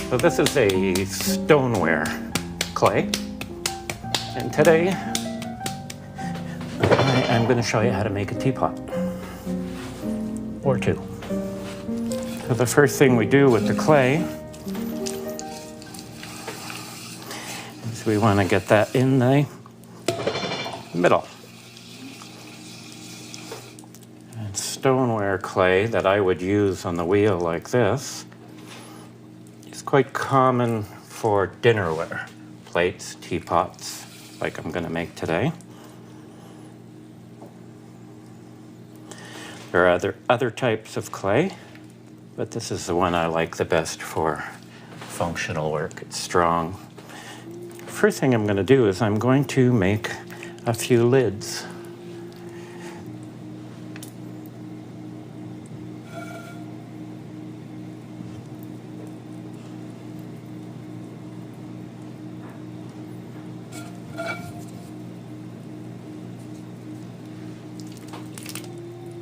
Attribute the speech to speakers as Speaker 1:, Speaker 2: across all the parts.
Speaker 1: So this is a stoneware clay, and today I'm going to show you how to make a teapot, or two. So the first thing we do with the clay is we want to get that in the middle. And stoneware clay that I would use on the wheel like this is quite common for dinnerware, plates, teapots, like I'm going to make today. There are other types of clay, but this is the one I like the best for functional work. It's strong. First thing I'm going to do is I'm going to make a few lids.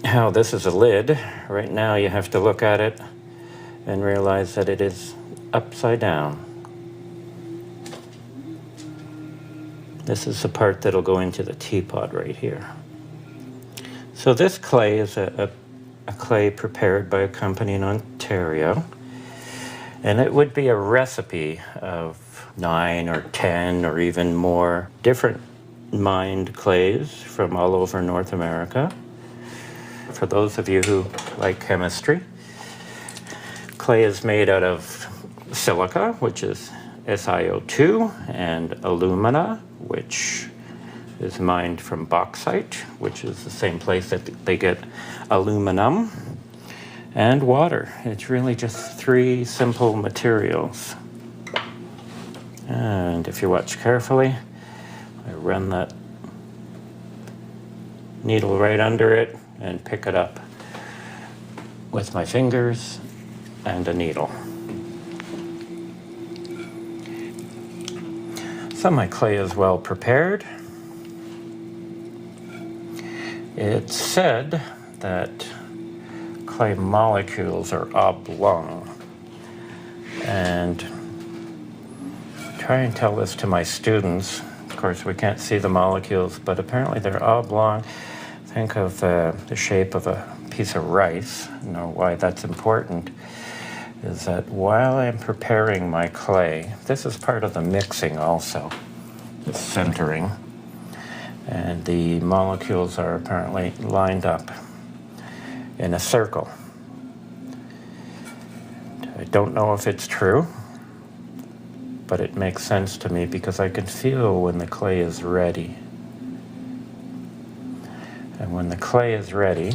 Speaker 1: How this is a lid, right now you have to look at it and realize that it is upside down. This is the part that'll go into the teapot right here. So this clay is a clay prepared by a company in Ontario, and it would be a recipe of 9 or 10 or even more different mined clays from all over North America. For those of you who like chemistry, clay is made out of silica, which is SiO2, and alumina, which is mined from bauxite, which is the same place that they get aluminum, and water. It's really just 3 simple materials. And if you watch carefully, I run that needle right under it and pick it up with my fingers and a needle. So my clay is well prepared. It's said that clay molecules are oblong, and I try and tell this to my students. Of course, we can't see the molecules, but apparently they're oblong. Think of the shape of a piece of rice. You know why that's important is that while I'm preparing my clay, this is part of the mixing also, the centering, and the molecules are apparently lined up in a circle. I don't know if it's true, but it makes sense to me because I can feel when the clay is ready. And when the clay is ready,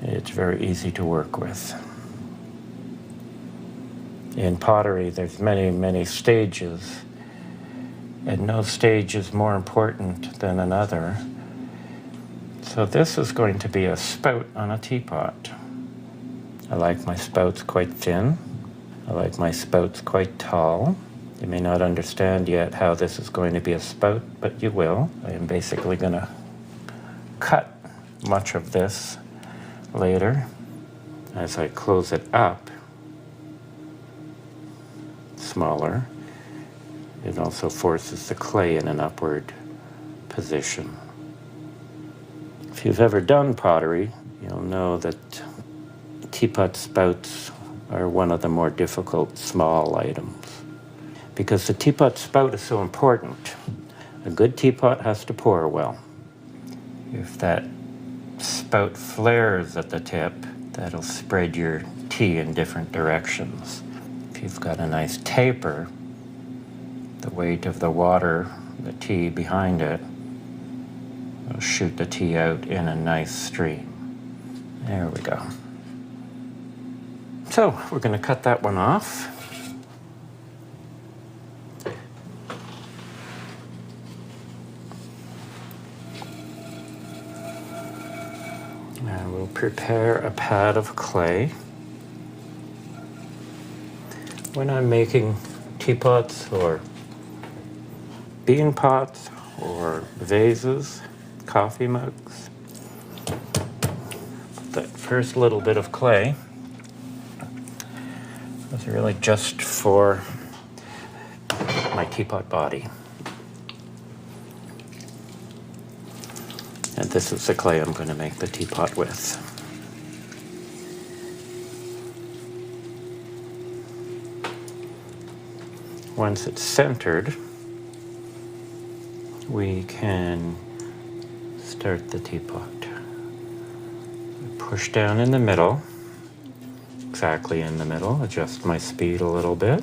Speaker 1: it's very easy to work with. In pottery, there's many, many stages, and no stage is more important than another. So this is going to be a spout on a teapot. I like my spouts quite thin. I like my spouts quite tall. You may not understand yet how this is going to be a spout, but you will. I am basically going to cut much of this later. As I close it up smaller, it also forces the clay in an upward position. If you've ever done pottery, you'll know that teapot spouts are one of the more difficult small items. Because the teapot spout is so important. A good teapot has to pour well. If that spout flares at the tip, that'll spread your tea in different directions. If you've got a nice taper, the weight of the water, the tea behind it, will shoot the tea out in a nice stream. There we go. So we're going to cut that one off. And we'll prepare a pad of clay. When I'm making teapots or bean pots or vases, coffee mugs, that first little bit of clay It's really just for my teapot body. And this is the clay I'm going to make the teapot with. Once it's centered, we can start the teapot. Push down in the middle, exactly in the middle, adjust my speed a little bit.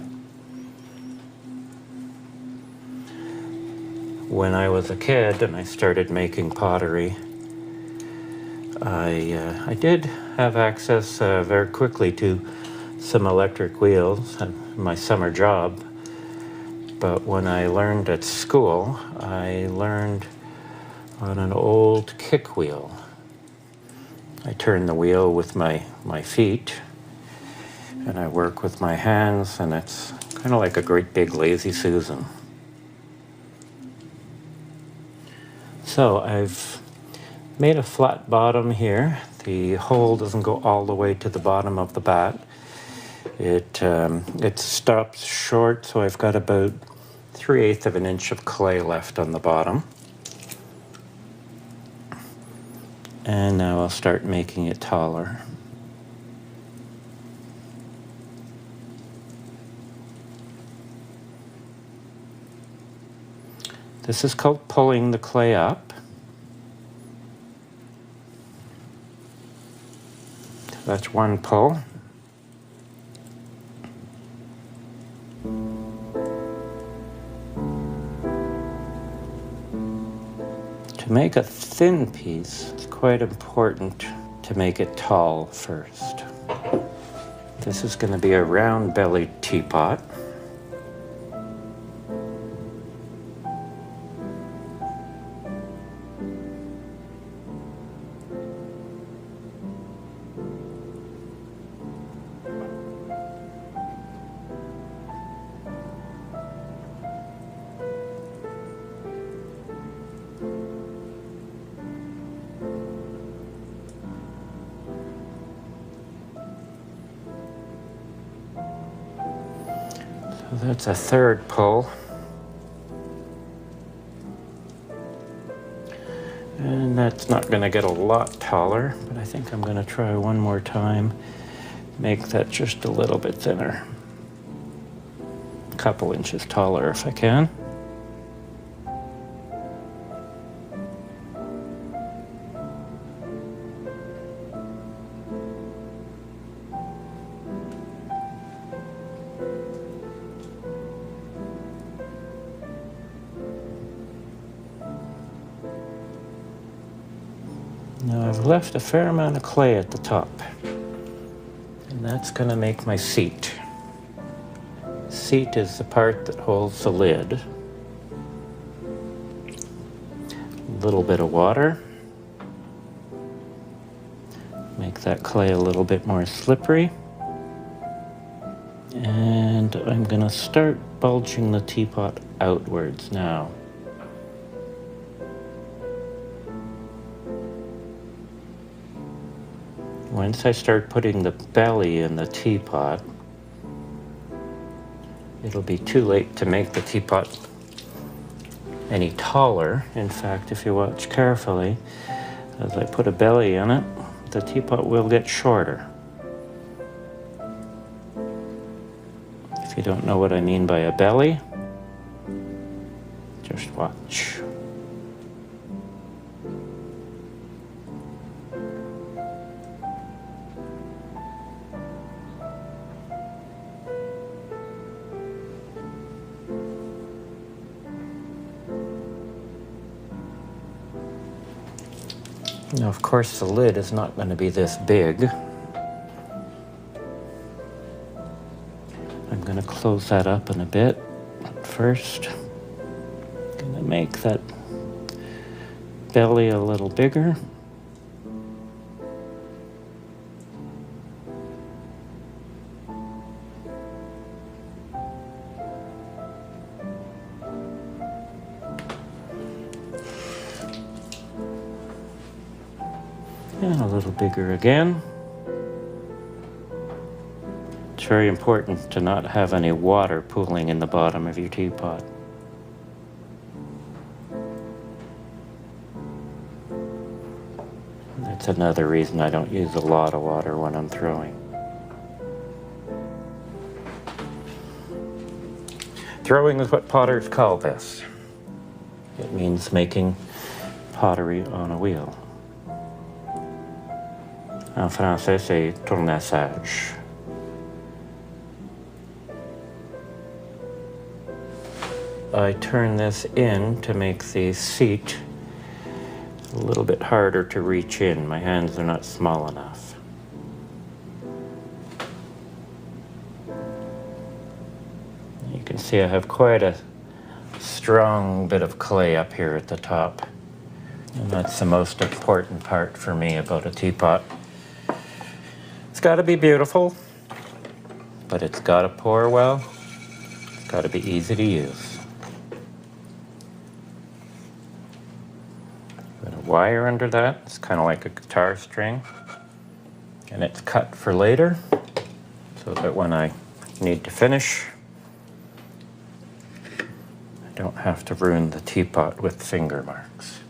Speaker 1: When I was a kid and I started making pottery, I did have access very quickly to some electric wheels in my summer job. But when I learned at school, I learned on an old kick wheel. I turn the wheel with my feet, and I work with my hands, and it's kind of like a great big lazy Susan. So I've made a flat bottom here. The hole doesn't go all the way to the bottom of the bat. It stops short, so I've got about 3/8 of an inch of clay left on the bottom. And now I'll start making it taller. This is called pulling the clay up. That's one pull. To make a thin piece, it's quite important to make it tall first. This is going to be a round-bellied teapot. So that's a third pull. And that's not going to get a lot taller, but I think I'm going to try one more time. Make that just a little bit thinner. A couple inches taller if I can. Now I've left a fair amount of clay at the top, and that's going to make my seat. Seat is the part that holds the lid. A little bit of water. Make that clay a little bit more slippery. And I'm going to start bulging the teapot outwards now. Once I start putting the belly in the teapot, it'll be too late to make the teapot any taller. In fact, if you watch carefully, as I put a belly in it, the teapot will get shorter. If you don't know what I mean by a belly, just watch. Now, of course, the lid is not going to be this big. I'm going to close that up in a bit. First, I'm going to make that belly a little bigger. And a little bigger again. very important to not have any water pooling in the bottom of your teapot. That's another reason I don't use a lot of water when I'm throwing. Throwing is what potters call this. It means making pottery on a wheel. En français, c'est tournassage. I turn this in to make the seat a little bit harder to reach in. My hands are not small enough. You can see I have quite a strong bit of clay up here at the top. And that's the most important part for me about a teapot. It's got to be beautiful, but it's got to pour well. It's got to be easy to use. Put a wire under that. It's kind of like a guitar string. And it's cut for later, so that when I need to finish, I don't have to ruin the teapot with finger marks.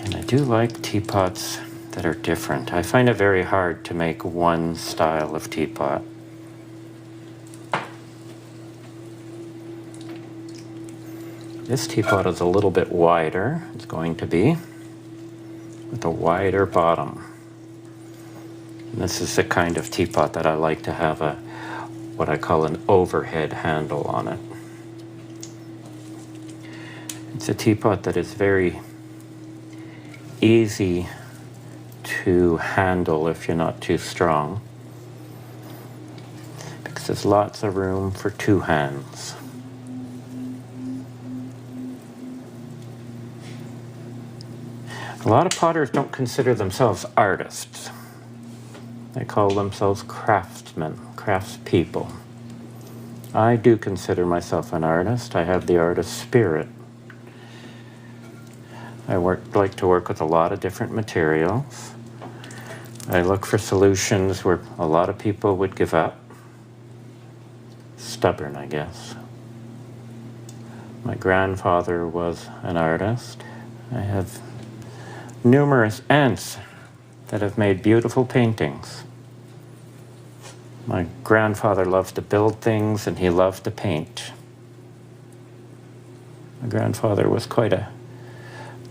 Speaker 1: And I do like teapots that are different. I find it very hard to make one style of teapot. This teapot is a little bit wider, it's going to be, with a wider bottom. And this is the kind of teapot that I like to have what I call an overhead handle on it. It's a teapot that is very easy to handle if you're not too strong, because there's lots of room for two hands. A lot of potters don't consider themselves artists. They call themselves craftsmen, craftspeople. I do consider myself an artist. I have the artist spirit. I like to work with a lot of different materials. I look for solutions where a lot of people would give up. Stubborn, I guess. My grandfather was an artist. I have numerous aunts that have made beautiful paintings. My grandfather loved to build things and he loved to paint. My grandfather was quite a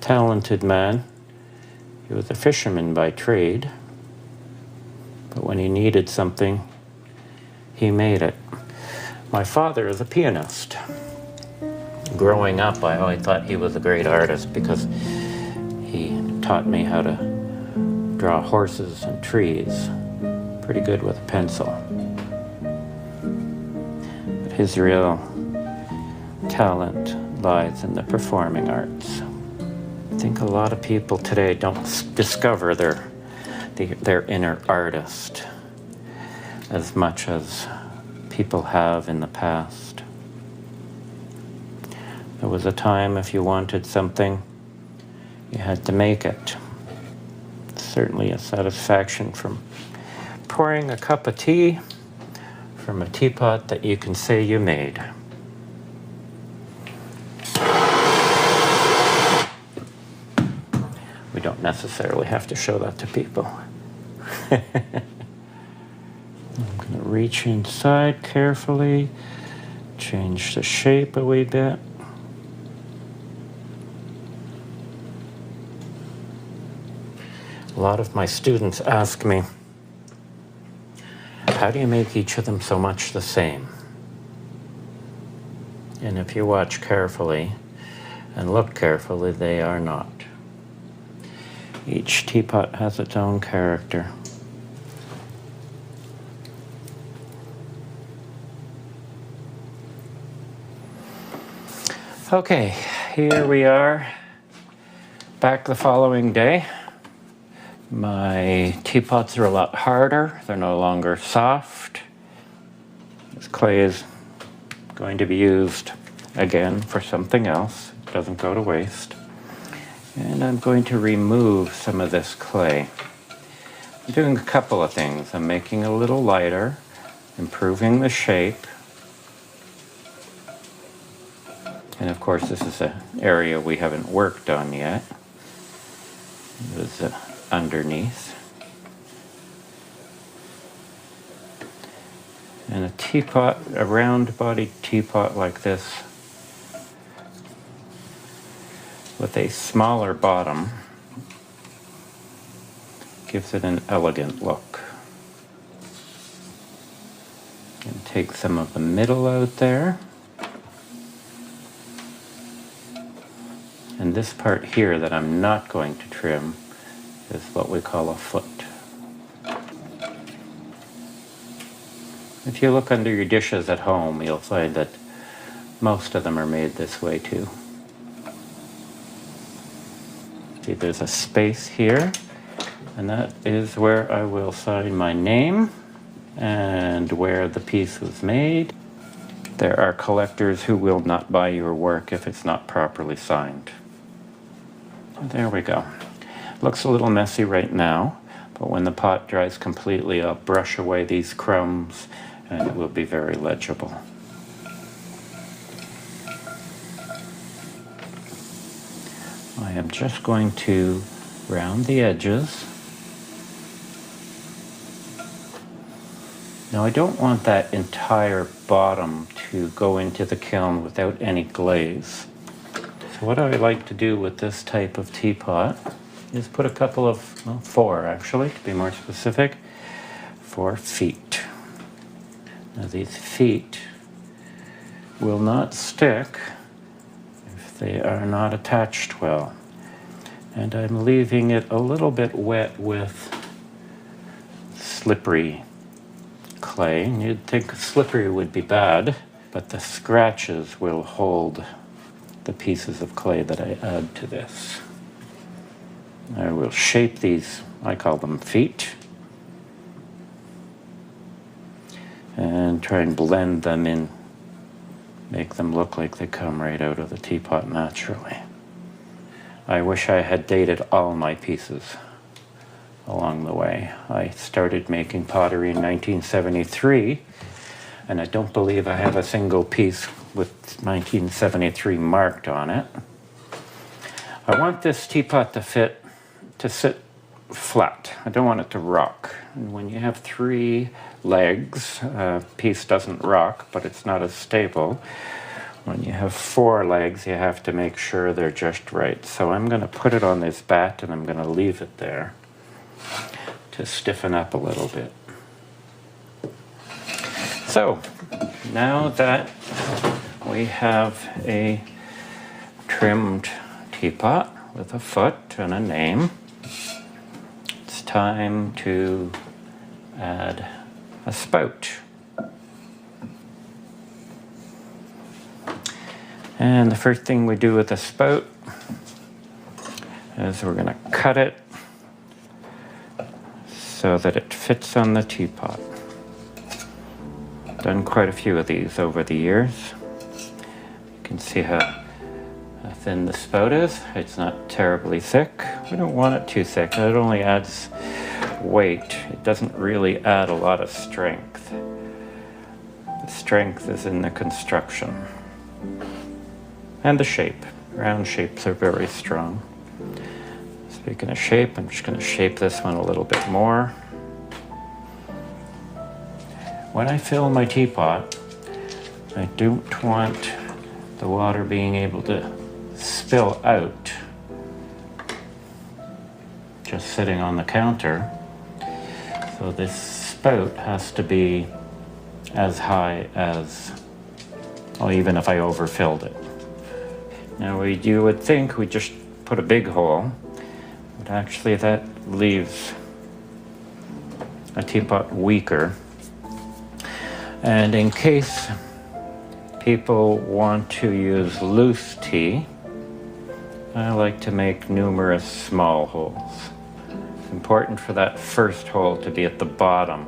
Speaker 1: talented man. He was a fisherman by trade, but when he needed something, he made it. My father is a pianist. Growing up, I always thought he was a great artist because he taught me how to draw horses and trees pretty good with a pencil. But his real talent lies in the performing arts. I think a lot of people today don't discover their inner artist as much as people have in the past. There was a time if you wanted something, you had to make it. Certainly a satisfaction from pouring a cup of tea from a teapot that you can say you made. We don't necessarily have to show that to people. I'm going to reach inside carefully, change the shape a wee bit. A lot of my students ask me, how do you make each of them so much the same? And if you watch carefully and look carefully, they are not. Each teapot has its own character. Okay, here we are, back the following day. My teapots are a lot harder. They're no longer soft. This clay is going to be used again for something else. It doesn't go to waste. And I'm going to remove some of this clay. I'm doing a couple of things. I'm making a little lighter, improving the shape. And of course, this is an area we haven't worked on yet. This is underneath. And a teapot, a round-bodied teapot like this, with a smaller bottom, gives it an elegant look. And take some of the middle out there. And this part here that I'm not going to trim is what we call a foot. If you look under your dishes at home, you'll find that most of them are made this way too. See, there's a space here, and that is where I will sign my name and where the piece was made. There are collectors who will not buy your work if it's not properly signed. There we go. Looks a little messy right now, but when the pot dries completely, I'll brush away these crumbs and it will be very legible. I am just going to round the edges. Now I don't want that entire bottom to go into the kiln without any glaze. So what I like to do with this type of teapot is put a couple of, well, 4 actually, to be more specific, 4 feet. Now these feet will not stick if they are not attached well. And I'm leaving it a little bit wet with slippery clay. And you'd think slippery would be bad, but the scratches will hold the pieces of clay that I add to this. I will shape these, I call them feet, and try and blend them in, make them look like they come right out of the teapot naturally. I wish I had dated all my pieces along the way. I started making pottery in 1973, and I don't believe I have a single piece with 1973 marked on it. I want this teapot to sit flat. I don't want it to rock. And when you have 3 legs, a piece doesn't rock, but it's not as stable. When you have 4 legs, you have to make sure they're just right. So I'm going to put it on this bat and I'm going to leave it there to stiffen up a little bit. So now that we have a trimmed teapot with a foot and a name, it's time to add a spout. And the first thing we do with the spout is we're going to cut it so that it fits on the teapot. Done quite a few of these over the years. You can see how thin the spout is. It's not terribly thick. We don't want it too thick. It only adds weight. It doesn't really add a lot of strength. The strength is in the construction. And the shape. Round shapes are very strong. Speaking of shape, I'm just going to shape this one a little bit more. When I fill my teapot, I don't want the water being able to spill out just sitting on the counter. So this spout has to be as high as, well, even if I overfilled it. Now you would think we just put a big hole, but actually that leaves a teapot weaker. And in case people want to use loose tea, I like to make numerous small holes. It's important for that first hole to be at the bottom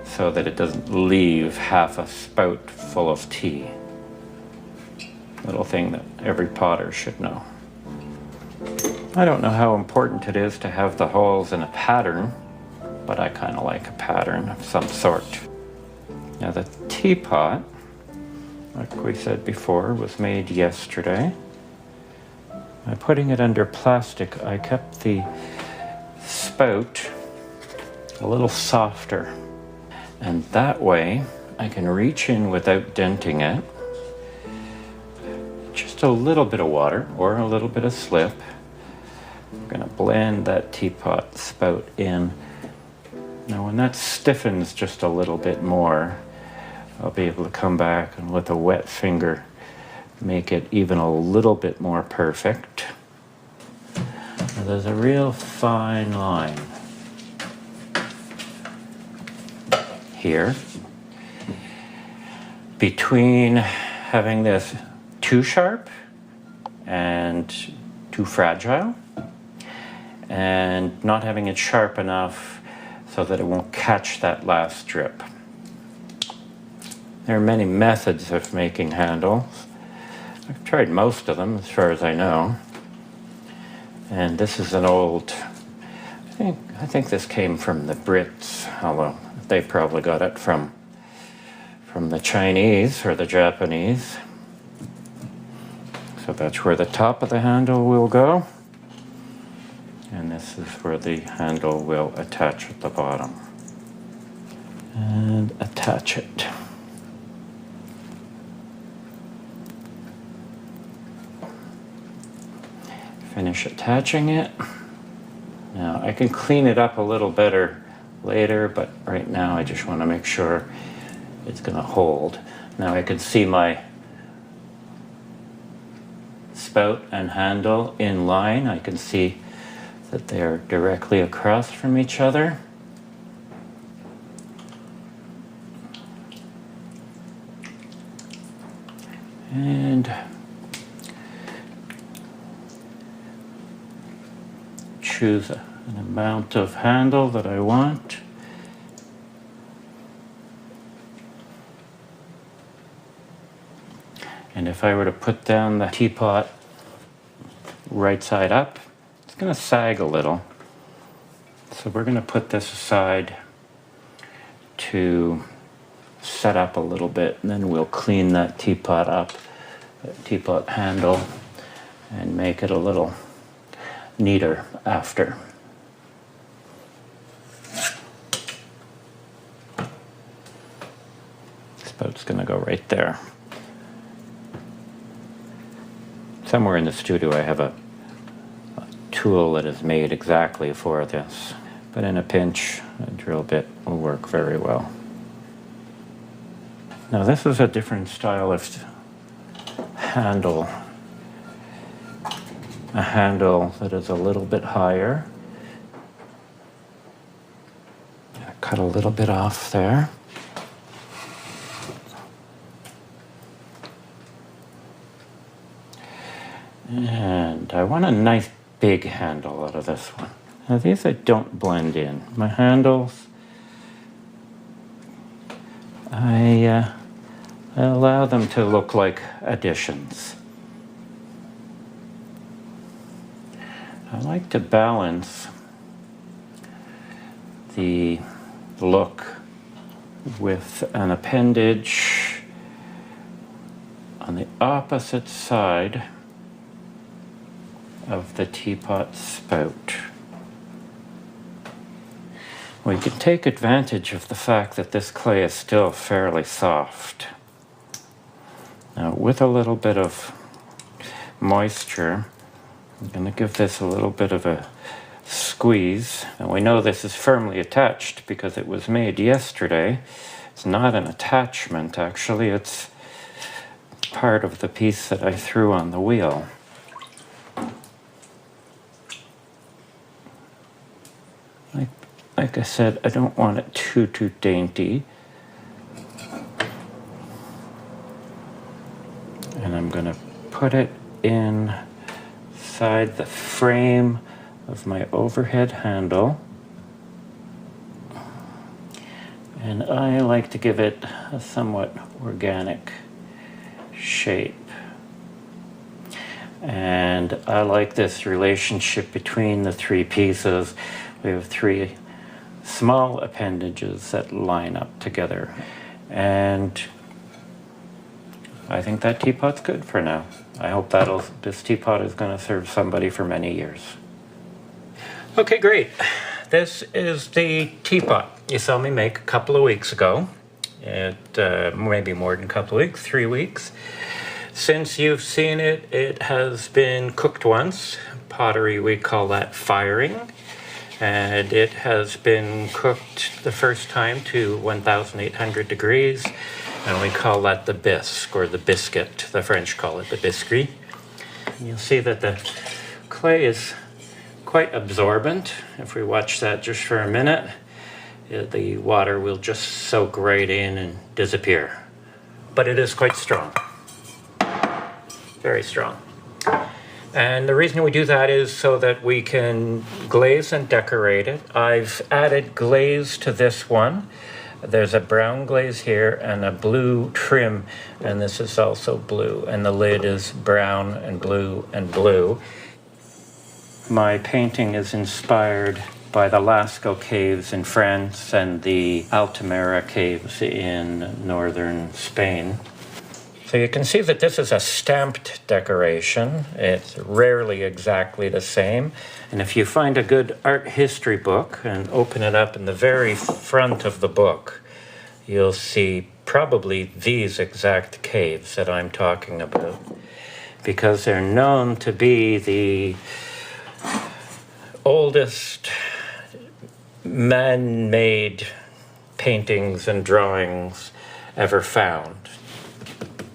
Speaker 1: so that it doesn't leave half a spout full of tea. Little thing that every potter should know. I don't know how important it is to have the holes in a pattern, but I kind of like a pattern of some sort. Now the teapot, like we said before, was made yesterday. By putting it under plastic, I kept the spout a little softer. And that way, I can reach in without denting it. Just a little bit of water or a little bit of slip. I'm gonna blend that teapot spout in. Now when that stiffens just a little bit more, I'll be able to come back and with a wet finger make it even a little bit more perfect. Now, there's a real fine line here between having this too sharp and too fragile and not having it sharp enough so that it won't catch that last drip. There are many methods of making handles. I've tried most of them as far as I know. And this is an old, I think this came from the Brits, although they probably got it from the Chinese or the Japanese. So that's where the top of the handle will go. And this is where the handle will attach at the bottom. And attach it. Finish attaching it. Now I can clean it up a little better later, but right now I just want to make sure it's going to hold. Now I can see my spout and handle in line. I can see that they're directly across from each other. And choose an amount of handle that I want. And if I were to put down the teapot right side up, it's going to sag a little. So we're going to put this aside to set up a little bit, and then we'll clean that teapot up, that teapot handle, and make it a little neater after. Spout's going to go right there. Somewhere in the studio I have a tool that is made exactly for this, but in a pinch, a drill bit will work very well. Now this is a different style of handle. A handle that is a little bit higher. Cut a little bit off there. And I want a nice big handle out of this one. Now these I don't blend in. My handles, I allow them to look like additions. I like to balance the look with an appendage on the opposite side of the teapot spout. We can take advantage of the fact that this clay is still fairly soft. Now with a little bit of moisture, I'm going to give this a little bit of a squeeze. And we know this is firmly attached because it was made yesterday. It's not an attachment, actually. It's part of the piece that I threw on the wheel. Like I said, I don't want it too dainty. And I'm going to put it inside the frame of my overhead handle. And I like to give it a somewhat organic shape. And I like this relationship between the three pieces. We have three small appendages that line up together. And I think that teapot's good for now. I hope this teapot is going to serve somebody for many years. Okay, great. This is the teapot you saw me make a couple of weeks ago. Maybe more than a couple of weeks, 3 weeks. Since you've seen it, it has been cooked once. Pottery, we call that firing. And it has been cooked the first time to 1,800 degrees. And we call that the bisque, or the biscuit. The French call it the biscuit. And you'll see that the clay is quite absorbent. If we watch that just for a minute, the water will just soak right in and disappear. But it is quite strong. Very strong. And the reason we do that is so that we can glaze and decorate it. I've added glaze to this one. There's a brown glaze here and a blue trim, and this is also blue, and the lid is brown and blue and blue. My painting is inspired by the Lascaux caves in France and the Altamira caves in northern Spain. So you can see that this is a stamped decoration. It's rarely exactly the same. And if you find a good art history book and open it up in the very front of the book, you'll see probably these exact caves that I'm talking about, because they're known to be the oldest man-made paintings and drawings ever found.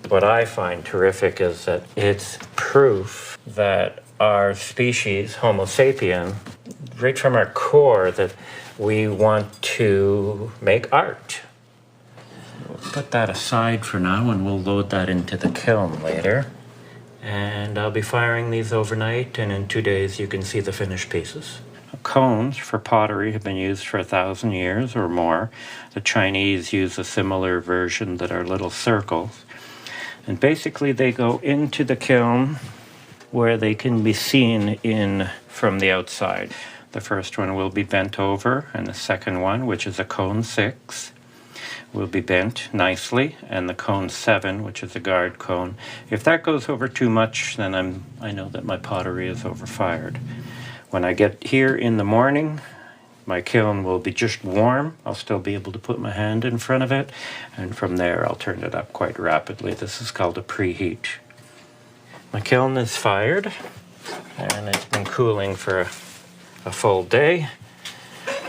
Speaker 1: What I find terrific is that it's proof that our species, Homo sapien, right from our core, that we want to make art. We'll put that aside for now, and we'll load that into the kiln later. And I'll be firing these overnight, and in 2 days you can see the finished pieces. Cones for pottery have been used for 1,000 years or more. The Chinese use a similar version that are little circles. And basically they go into the kiln where they can be seen in from the outside. The first one will be bent over, and the second one, which is a cone 6, will be bent nicely, and the cone 7, which is a guard cone. If that goes over too much, then I know that my pottery is overfired. When I get here in the morning, my kiln will be just warm. I'll still be able to put my hand in front of it, and from there I'll turn it up quite rapidly. This is called a preheat. My kiln is fired, and it's been cooling for a full day.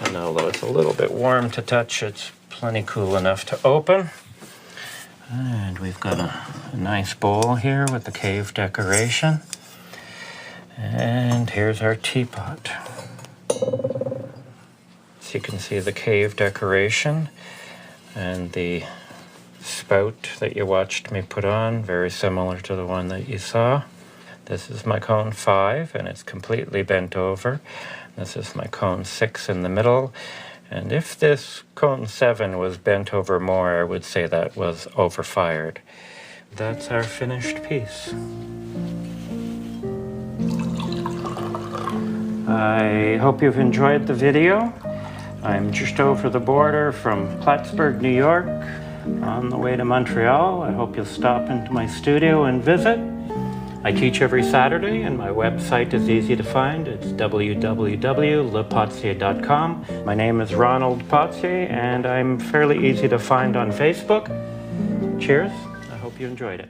Speaker 1: And although it's a little bit warm to touch, it's plenty cool enough to open. And we've got a nice bowl here with the cave decoration. And here's our teapot. So you can see the cave decoration and the spout that you watched me put on, very similar to the one that you saw. This is my cone 5, and it's completely bent over. This is my cone 6 in the middle. And if this cone 7 was bent over more, I would say that was overfired. That's our finished piece. I hope you've enjoyed the video. I'm just over the border from Plattsburgh, New York, on the way to Montreal. I hope you'll stop into my studio and visit. I teach every Saturday, and my website is easy to find. It's www.ronaldpothier.com. My name is Ronald Pothier, and I'm fairly easy to find on Facebook. Cheers. I hope you enjoyed it.